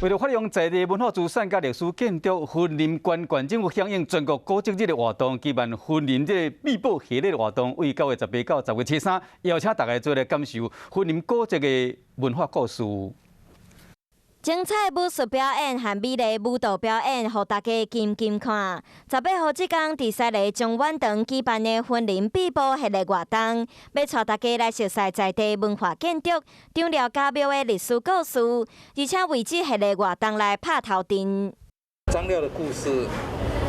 为了发扬在地文化资产甲历史建筑，云林县政府响应全国古迹日的活动，举办云林这秘宝系列活动，为9月18到10月初3，邀请大家做来感受云林古迹的文化故事。精彩武术表演和美丽舞蹈表演，互大家金看。18号这天，伫西里中远堂举办的云林秘宝系列活动，要带大家来熟悉在地文化建筑、长寮家庙的历史故事，而且为这系列活动来拍头阵。张廖的故事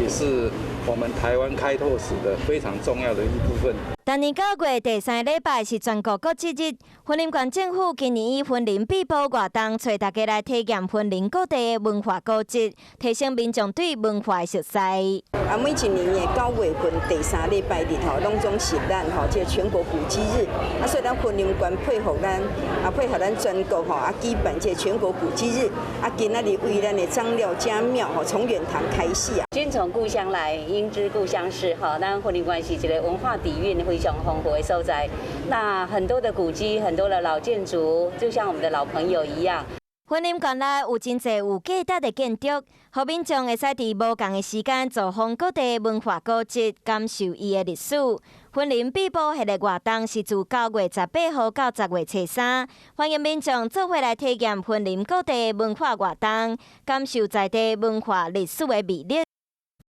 也是我们台湾开拓史的非常重要的一部分。今年9月第3礼拜是全国古迹日，云林县政府今年以云林秘宝活动，带大家来体验云林各地的文化古迹，提升民众对文化的熟悉。每一年的9月份第3礼拜日拢总是咱这全国古迹日，所以咱云林县配合咱全国举办这全国古迹日，今仔日为咱的张廖家庙从远堂开始君从故乡来，应知故乡事咱云林县是一个文化底蕴非常丰富的所在。那很多的古迹，很多的老建筑，就像我们的老朋友一样。云林县内有真侪有价值的建筑，互民众会使伫无同的时间走访各地文化古迹，感受伊的历史。云林秘宝系列活动是自9月18号到10月初3，欢迎民众做伙来体验云林各地文化活动，感受在地文化历史的魅力。